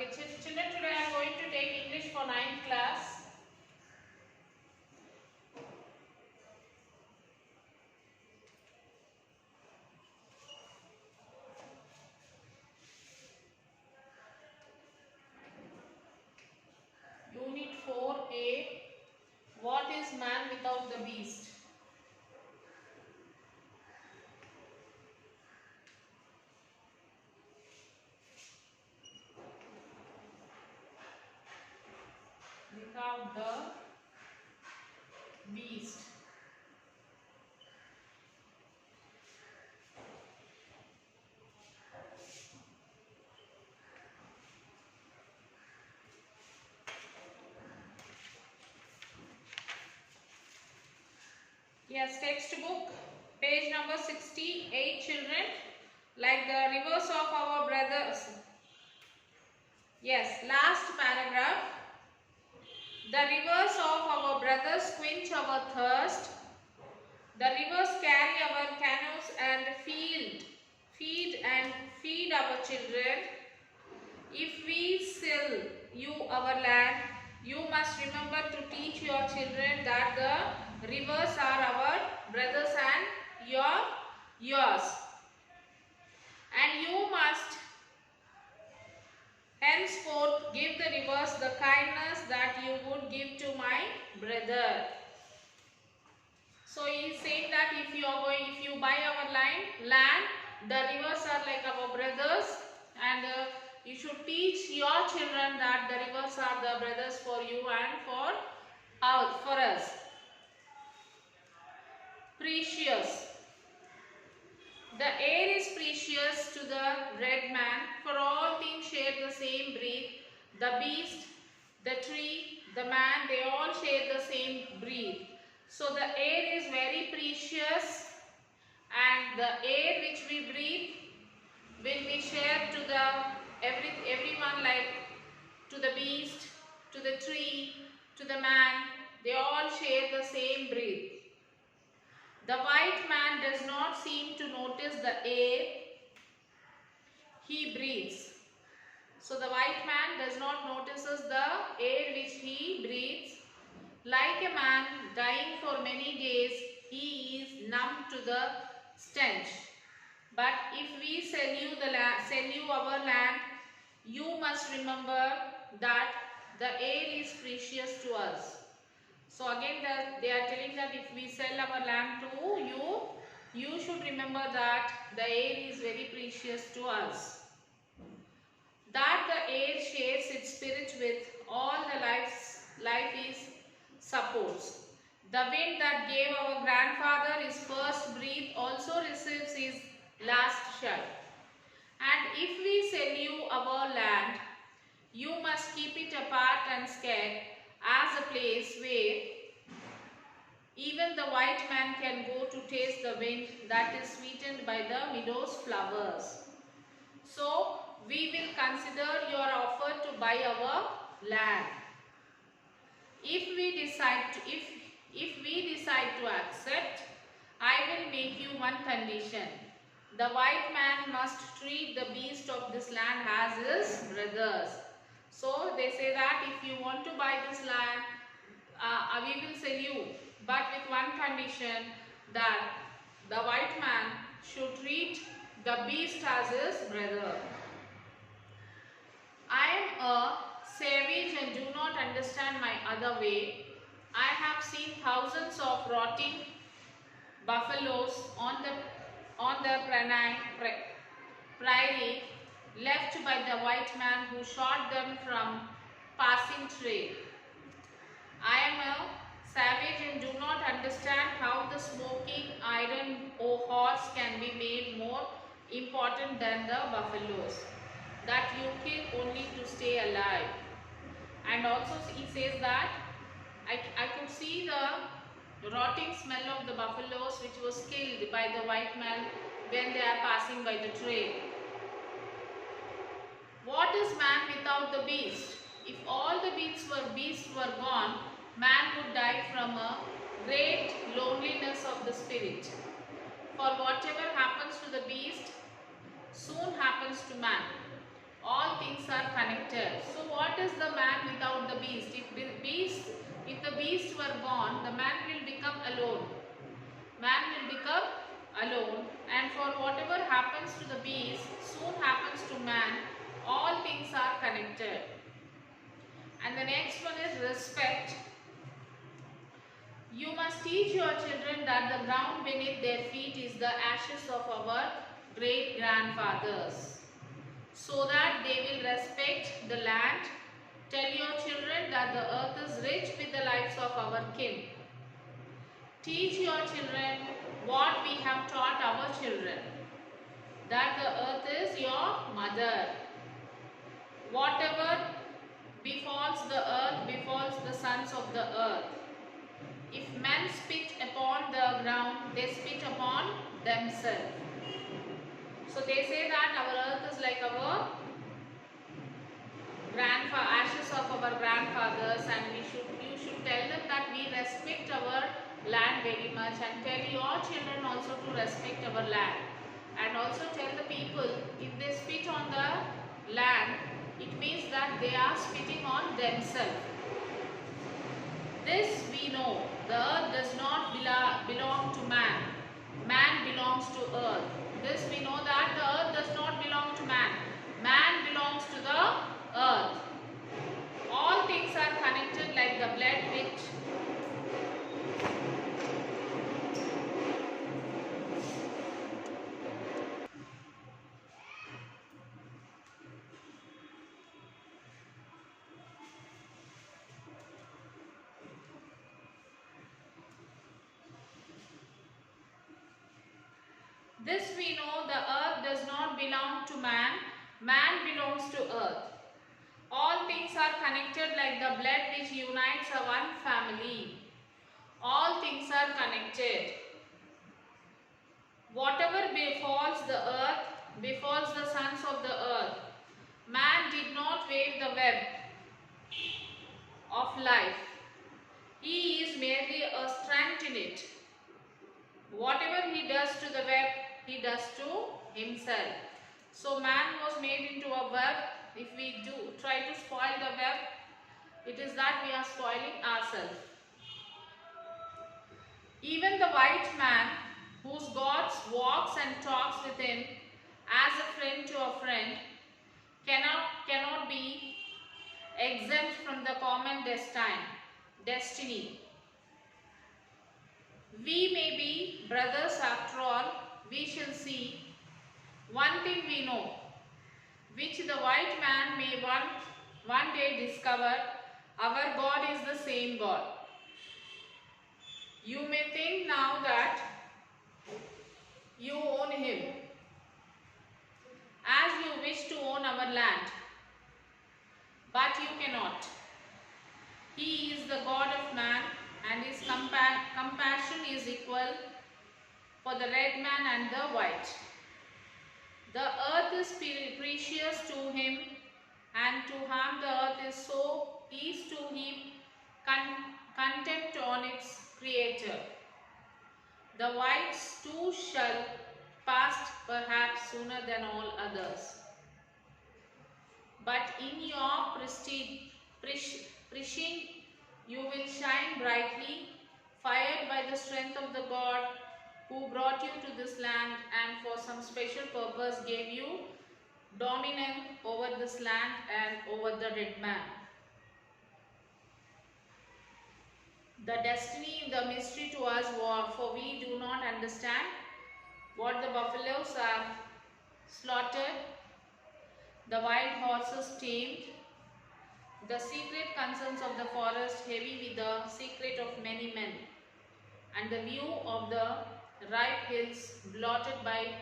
Okay, children, today I am going to take English for 9th class. Unit 4A. What is man without the beast? Without the beast. Yes, textbook, page number 68, children. Like the rivers of our brothers. Yes, last paragraph. The rivers of our brothers quench our thirst. The rivers carry our canoes and feed our children. If we sell you our land, you must remember to teach your children that the rivers are our brothers and yours. And you must henceforth give the rivers the kindness that you would give to my brother. So he is saying that if you buy our land, the rivers are like our brothers, and you should teach your children that the rivers are the brothers for you and for us. Precious. The air is precious to the red man, for all things share the same breath. The beast, the tree, the man, they all share the same breath. So the air is very precious, and the air which we breathe will be shared to the everyone, like to the beast, to the tree, to the man. They all share the same breath. The white man does not seem to notice the air he breathes. So the white man does not notices the air which he breathes. Like a man dying for many days, he is numb to the stench. But if we sell you our land, you must remember that the air is precious to us. So again they are telling that if we sell our land to you, you should remember that the air is very precious to us. That the air shares its spirit with all the life is supports. The wind that gave our grandfather his first breath also receives his last shot. And if we sell you our land, you must keep it apart and scared as a place where even the white man can go to taste the wind that is sweetened by the meadow's flowers. So we will consider your offer to buy our land. If we decide to accept, I will make you one condition. The white man must treat the beast of this land as his brothers. So they say that if you want to buy this land, we will sell you, but with one condition, that the white man should treat the beast as his brother. I am a savage and do not understand my other way. I have seen thousands of rotting buffaloes on the prairie left by the white man who shot them from passing trade. I am a savage and do not understand how the smoking iron horse can be made more important than the buffaloes that you kill only to stay alive. And also he says that I could see the rotting smell of the buffaloes which was killed by the white man when they are passing by the trail. What is man without the beast? If all the beasts were gone, man would die from a great loneliness of the spirit. For whatever happens to the beast soon happens to man. All things are connected. So what is the man without the beast? If the beast were gone, the man will become alone. Man will become alone, and for whatever happens to the beast soon happens to man. All things are connected. And the next one is respect. You must teach your children that the ground beneath their feet is the ashes of our great grandfathers, so that they will respect the land. Tell your children that the earth is rich with the lives of our kin. Teach your children what we have taught our children, that the earth is your mother. Whatever befalls the earth befalls the sons of the earth. If men spit upon the ground, they spit upon themselves. So they say that our earth is like our ashes of our grandfathers, and you should tell them that we respect our land very much, and tell your children also to respect our land. And also tell the people, if they spit on the land, it means that they are spitting on themselves. This we know, the earth does not belong to man. Man belongs to earth. This we know, that the earth does not belong to man. Man belongs to the earth. All things are connected like the blood which This we know, the earth does not belong to man. Man belongs to earth. All things are connected like the blood which unites a one family. All things are connected. Whatever befalls the earth befalls the sons of the earth. Man did not weave the web of life. He is merely a strand in it. Whatever he does to the web, he does to himself. So man was made into a web. If we try to spoil the web, it is that we are spoiling ourselves. Even the white man, whose God walks and talks with him as a friend to a friend, cannot be exempt from the common destiny. We may be brothers after all. We shall see. One thing we know, which the white man may one day discover, our God is the same God. You may think now that you own him, as you wish to own our land, but you cannot. He is the God of man, and his compassion is equal for the red man and the white. The earth is precious to him, and to harm the earth is to heap contempt on its creator. The whites too shall pass, perhaps sooner than all others. But in your prescient you will shine brightly, fired by the strength of the God who brought you to this land and for some special purpose gave you dominion over this land and over the red man. The destiny, the mystery to us, for we do not understand. What the buffaloes are slaughtered, the wild horses tamed, the secret concerns of the forest heavy with the secret of many men, and the view of the ripe hills blotted by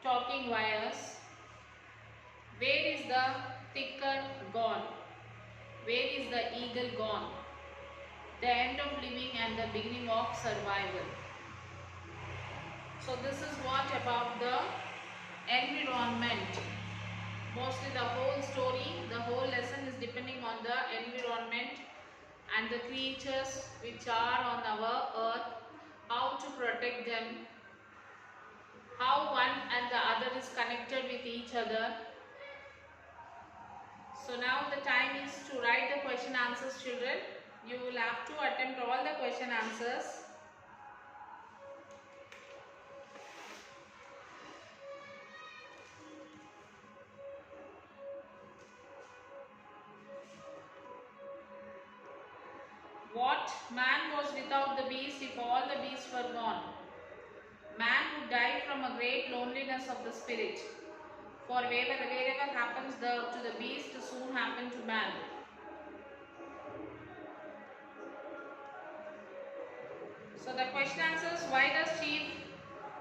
talking wires. Where is the thicker gone? Where is the eagle gone? The end of living and the beginning of survival. So this is what about the environment. Mostly the whole story, the whole lesson is depending on the environment and the creatures which are on our earth, how to protect them, how one and the other is connected with each other, So now the time is to write the question answers, children. You will have to attempt all the question answers. What man was without the beast if all the beasts were gone? Man would die from a great loneliness of the spirit. For wherever happens to the beast, soon happen to man. So the question answers, why does Chief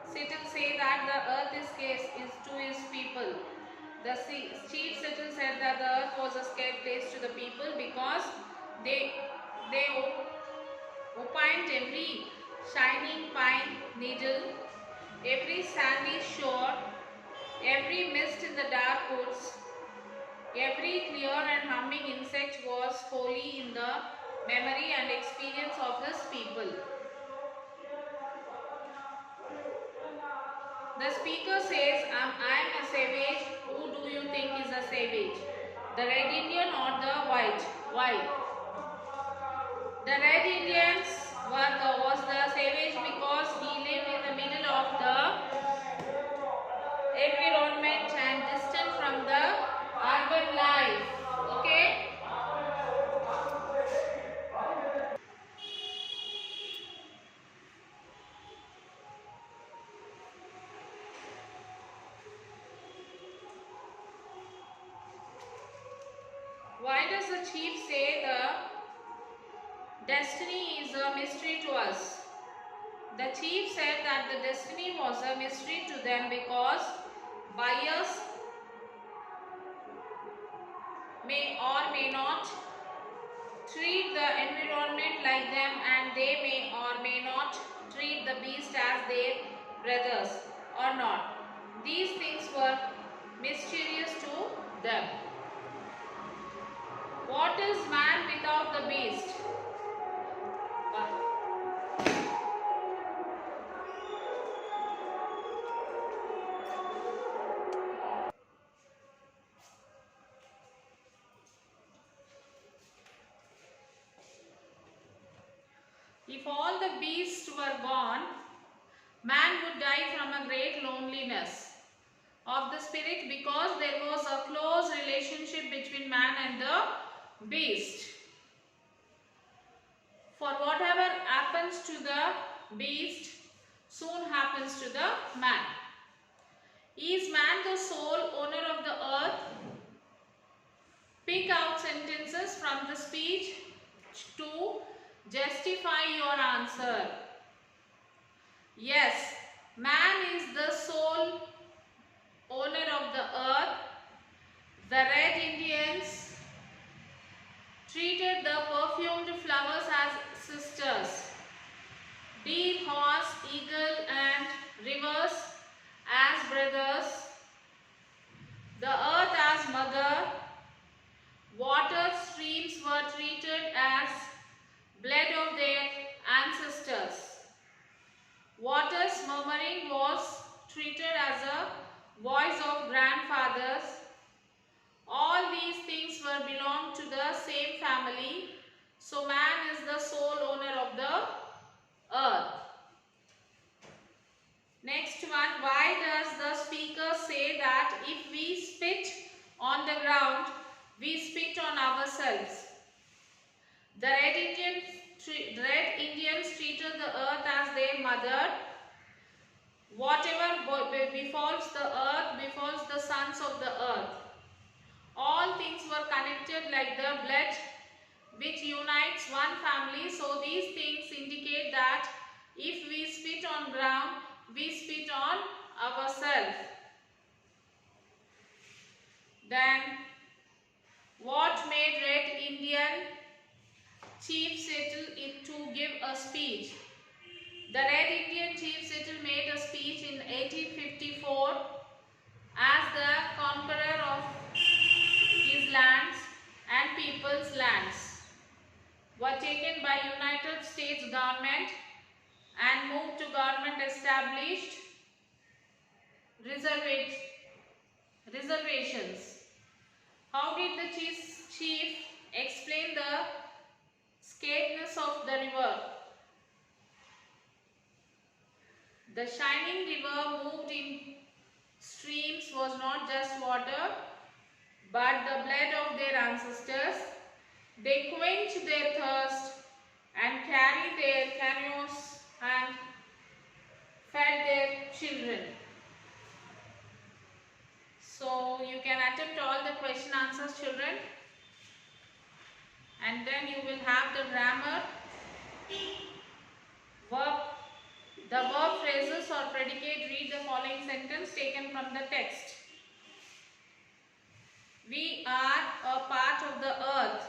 Sittle say that the earth is to his people? The Chief Sittle said that the earth was a scared place to the people because they opined every shining pine needle, every sandy shore, every mist in the dark woods, every clear and humming insect was holy in the memory and experience of his people. The speaker says, I am a savage. Who do you think is a savage? The Red Indian or the white? Why? The Red Indians was the savage because he lived in the middle of the environment and distant from the urban life. Okay? Why does the chief say the destiny is a mystery to us? The chief said that the destiny was a mystery to them because buyers may or may not treat the environment like them, and they may or may not treat the beast as their brothers or not. These things were mysterious to them. What is man without the beast? If all the beasts were gone, man would die from a great loneliness of the spirit because there was a close relationship between man and the beast. For whatever happens to the beast soon happens to the man. Is man the sole owner of the earth? Pick out sentences from the speech to justify your answer. Yes, man is the sole owner of the earth. The Red Indians treated the perfumed flowers as sisters, deer, horse, eagle and rivers as brothers, the earth as mother, water streams were treated as blood of their ancestors. Water's murmuring was treated as a voice of grandfathers. All these things were belong to the same family. So man is the sole owner of the earth. Next one, why does the speaker say that if we spit on the ground, we spit on ourselves? The Red Indians treated the earth as their mother. Whatever befalls the earth befalls the sons of the earth. All things were connected like the blood which unites one family. So these things indicate that if we spit on ground, we spit on ourselves. Then what made Red Indian Chief Sittle to give a speech? The Red Indian Chief Sittle made a speech in 1854 as the conqueror of his lands and people's lands were taken by United States government and moved to government established reservations. How did the chief explain the scareness of the river? The shining river moved in streams was not just water, but the blood of their ancestors. They quenched their thirst and carried their canoes and fed their children. So you can attempt all the question answers, children, and then you will have the grammar, verb, the verb phrases or predicate. Read the following sentence taken from the text. We are a part of the earth.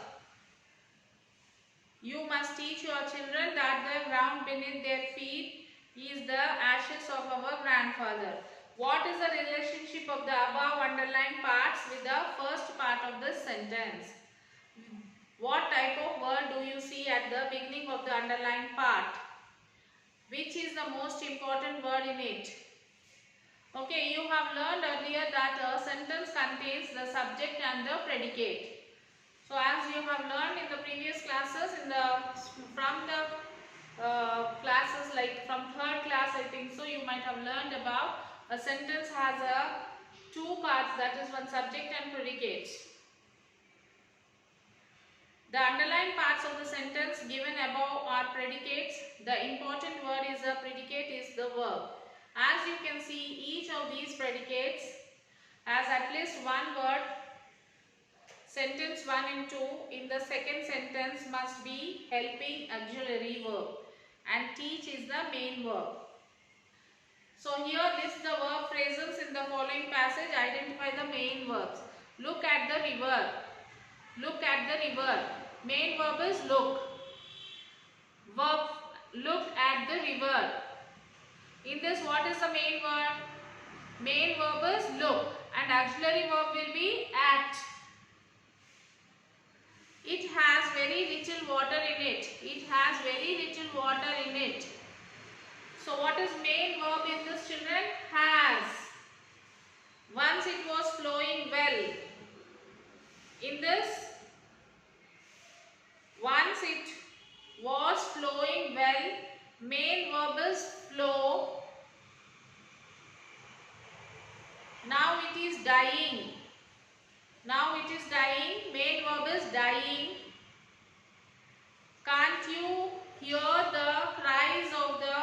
You must teach your children that the ground beneath their feet is the ashes of our grandfather. What is the relationship of the above underlined parts with the first part of the sentence? What type of word do you see at the beginning of the underlined part? Which is the most important word in it? Okay, you have learned earlier that a sentence contains the subject and the predicate. So as you have learned in the previous classes, from the classes like from third class, I think so, you might have learned about a sentence has two parts, that is one subject and predicate. The underlined parts of the sentence given above are predicates. The important word is the predicate is the verb. As you can see, each of these predicates has at least one word. Sentence 1 and 2 in the second sentence must be helping auxiliary verb and teach is the main verb. So here list the verb phrases in the following passage. Identify the main verbs. Look at the river. Look at the river. Main verb is look. Verb look at the river. In this, what is the main verb? Main verb is look and auxiliary verb will be at. It has very little water in it. It has very little water in it. So what is main verb in this, children? Has. Once it was flowing well. In this, once it was flowing well, main verb is flow. Now it is dying. Now it is dying. Main verb is dying. Can't you hear the cries of the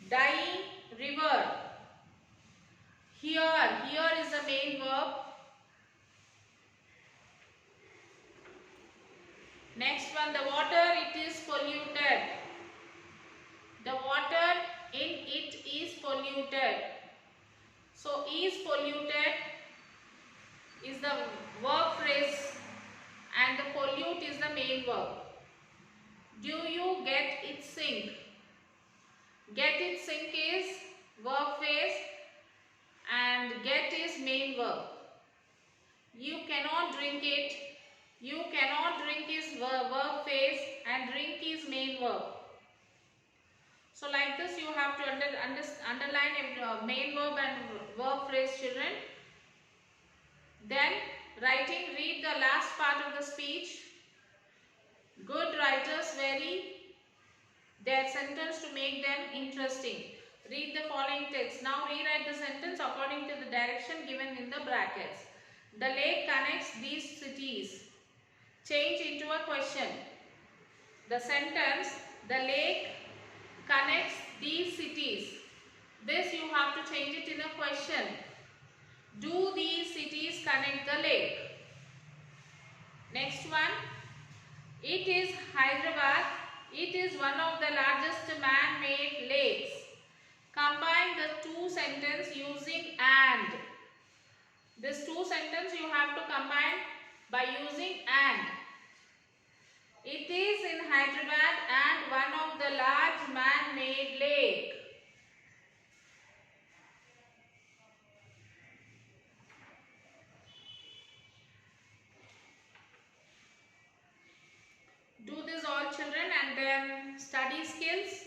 dying river? Here is the main verb. Next one, the water, it is polluted. The water in it is polluted. So is polluted is the verb phrase and the pollute is the main verb. Do you get it sink? Get it sink is verb phrase and get is main verb. You cannot drink it. You cannot drink is verb phrase and drink is main verb. So like this you have to underline main verb and verb phrase, children. Then writing, read the last part of the speech. Good writers vary their sentence to make them interesting. Read the following text. Now rewrite the sentence according to the direction given in the brackets. The lake connects these cities. Change into a question. The sentence, the lake connects these cities. This you have to change it in a question. Do these cities connect the lake? Next one. It is Hyderabad. It is one of the largest man-made lakes. Combine the two sentences using and. This two sentences you have to combine by using and. It is in Hyderabad and one of the large man-made lake. Do this all, children, and then study skills.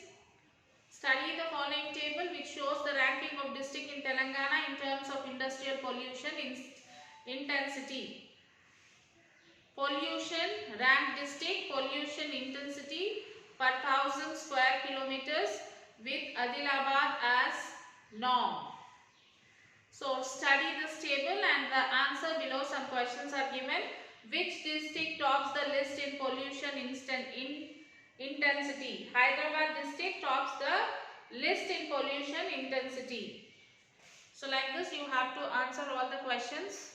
Study the following table which shows the ranking of district in Telangana in terms of industrial pollution intensity. Pollution, rank district, pollution intensity per 1000 square kilometers with Adilabad as norm. So study this table and the answer below. Some questions are given. Which district tops the list in pollution intensity? Hyderabad district tops the list in pollution intensity. So like this you have to answer all the questions.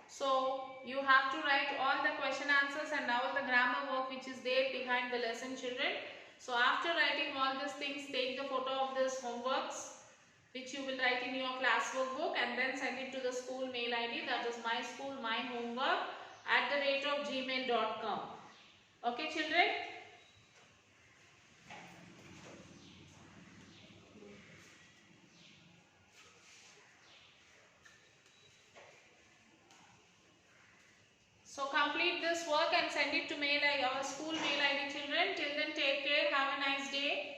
So you have to write all the question answers and all the grammar work which is there behind the lesson, children. So after writing all these things, take the photo of this homeworks which you will write in your classwork book and then send it to the school mail ID, that is myschoolmyhomework@gmail.com. Okay children? So complete this work and send it to our school mail ID, children. Till then, take care. Have a nice day.